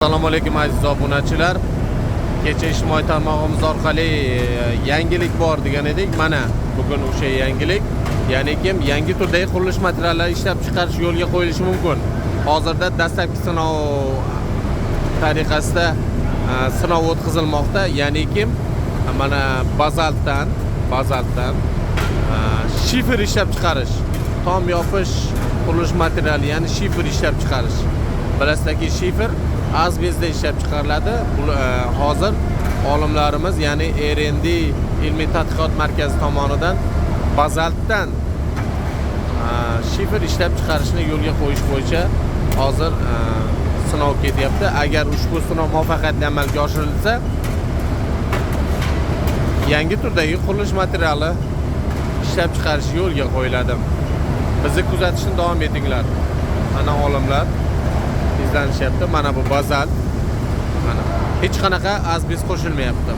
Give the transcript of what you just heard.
Assalomu alaykum aziz obunachilar. Kecha ijtimoiy tarmog'imiz orqali yangilik bor degan edik. Mana bugun o'sha yangilik, ya'ni yangi turdagi qurilish materiallari ishlab chiqarish yo'lga qo'yilishi mumkin. Hozirda dastlabki sinov tariqasida sinov o'tkazilmoqda. Ya'ni mana bazaltdan shifer ishlab chiqarish, tom yopish qurilish materiali, ya'ni shifer ishlab chiqarish. Bilasizki, shifer asbestda ishlab chiqariladi. Hozir olimlarimiz, ya'ni R&D ilmiy tadqiqot markazi tomonidan bazaltdan shifer ishlab chiqarishni yo'lga qo'yish bo'yicha hozir sinov ketyapti. Agar ushbu sinov muvaffaqiyatli amalga oshirilsa, yangi turdagi qurilish materiali ishlab chiqarish yo'lga qo'yiladi. Bizni kuzatishni davom etinglar. Mana olimlar izlanishyapti. Mana bu bazalt. Mana hech qanaqa asbest qo'shilmayapti.